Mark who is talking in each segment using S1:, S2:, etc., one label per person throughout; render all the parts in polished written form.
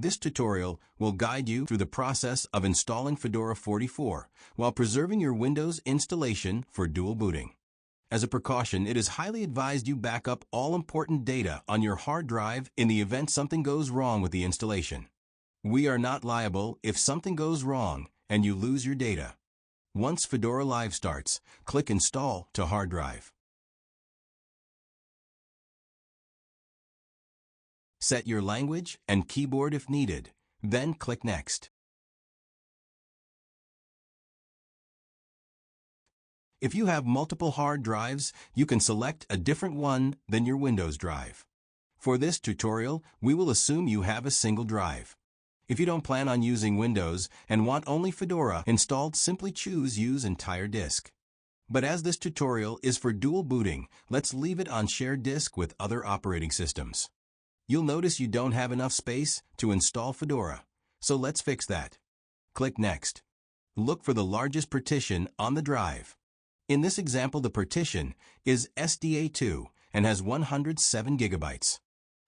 S1: This tutorial will guide you through the process of installing Fedora 44 while preserving your Windows installation for dual booting. As a precaution, it is highly advised you back up all important data on your hard drive in the event something goes wrong with the installation. We are not liable if something goes wrong and you lose your data. Once Fedora Live starts, click Install to Hard Drive. Set your language and keyboard if needed, then click Next. If you have multiple hard drives, you can select a different one than your Windows drive. For this tutorial, we will assume you have a single drive. If you don't plan on using Windows and want only Fedora installed, simply choose Use Entire Disk. But as this tutorial is for dual booting, let's leave it on shared disk with other operating systems. You'll notice you don't have enough space to install Fedora, so let's fix that. Click Next. Look for the largest partition on the drive. In this example, the partition is SDA2 and has 107 gigabytes.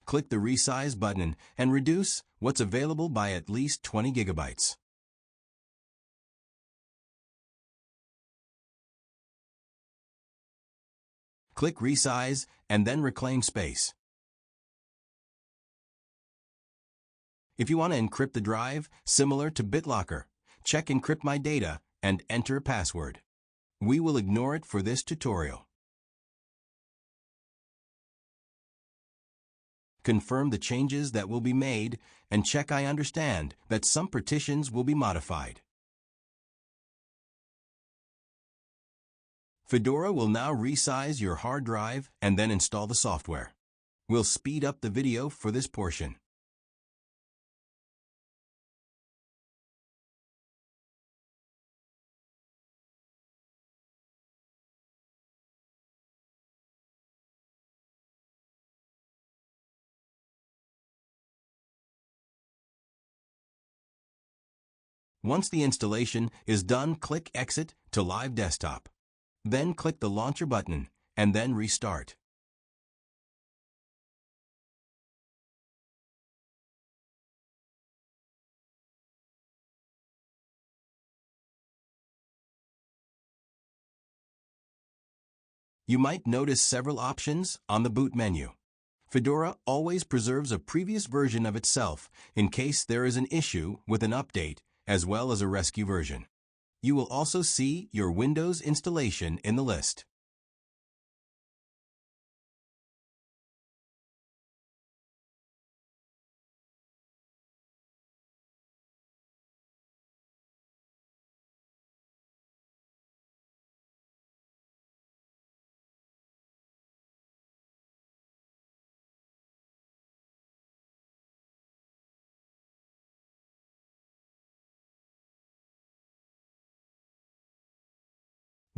S1: Click the Resize button and reduce what's available by at least 20 gigabytes. Click Resize and then reclaim space. If you want to encrypt the drive, similar to BitLocker, check Encrypt My Data and enter a password. We will ignore it for this tutorial. Confirm the changes that will be made and check I understand that some partitions will be modified. Fedora will now resize your hard drive and then install the software. We'll speed up the video for this portion. Once the installation is done, click Exit to Live Desktop. Then click the Launcher button and then restart. You might notice several options on the boot menu. Fedora always preserves a previous version of itself in case there is an issue with an update, as well as a rescue version. You will also see your Windows installation in the list.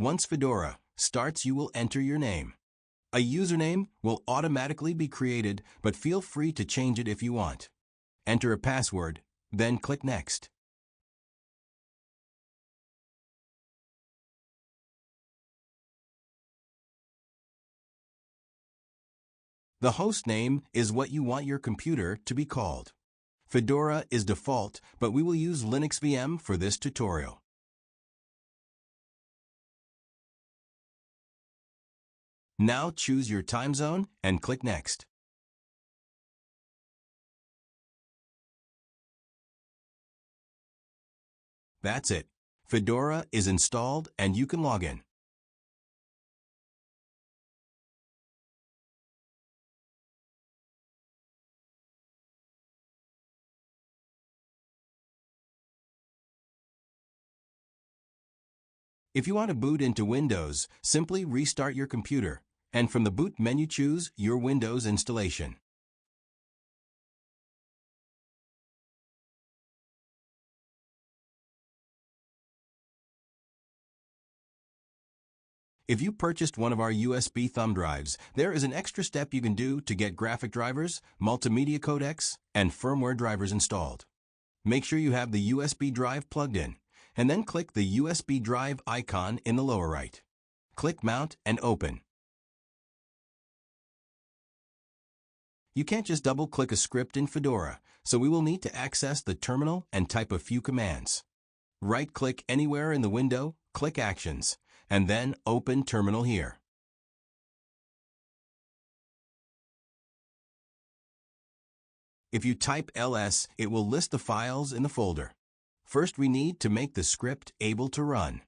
S1: Once Fedora starts, you will enter your name. A username will automatically be created, but feel free to change it if you want. Enter a password, then click Next. The host name is what you want your computer to be called. Fedora is default, but we will use Linux VM for this tutorial. Now choose your time zone and click Next. That's it. Fedora is installed and you can log in. If you want to boot into Windows, simply restart your computer, and from the boot menu choose your Windows installation. If you purchased one of our USB thumb drives, there is an extra step you can do to get graphic drivers, multimedia codecs, and firmware drivers installed. Make sure you have the USB drive plugged in, and then click the USB drive icon in the lower right. Click Mount and Open. You can't just double-click a script in Fedora, so we will need to access the terminal and type a few commands. Right-click anywhere in the window, click Actions, and then open Terminal here. If you type ls, it will list the files in the folder. First, we need to make the script able to run.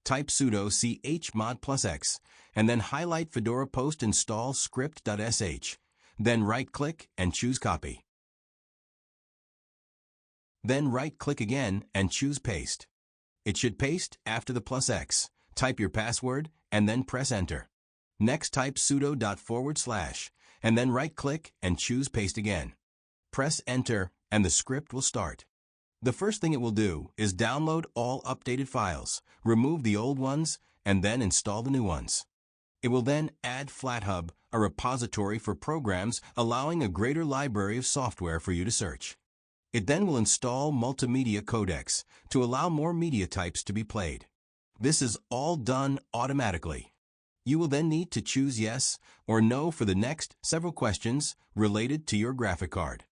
S1: Type sudo chmod +x, and then highlight Fedora post install script.sh. Then right-click and choose Copy. Then right-click again and choose Paste. It should paste after the +x. Type your password and then press Enter. Next, type sudo:/, and then right-click and choose Paste again. Press Enter and the script will start. The first thing it will do is download all updated files, remove the old ones, and then install the new ones. It will then add FlatHub, a repository for programs allowing a greater library of software for you to search. It then will install multimedia codecs to allow more media types to be played. This is all done automatically. You will then need to choose yes or no for the next several questions related to your graphic card.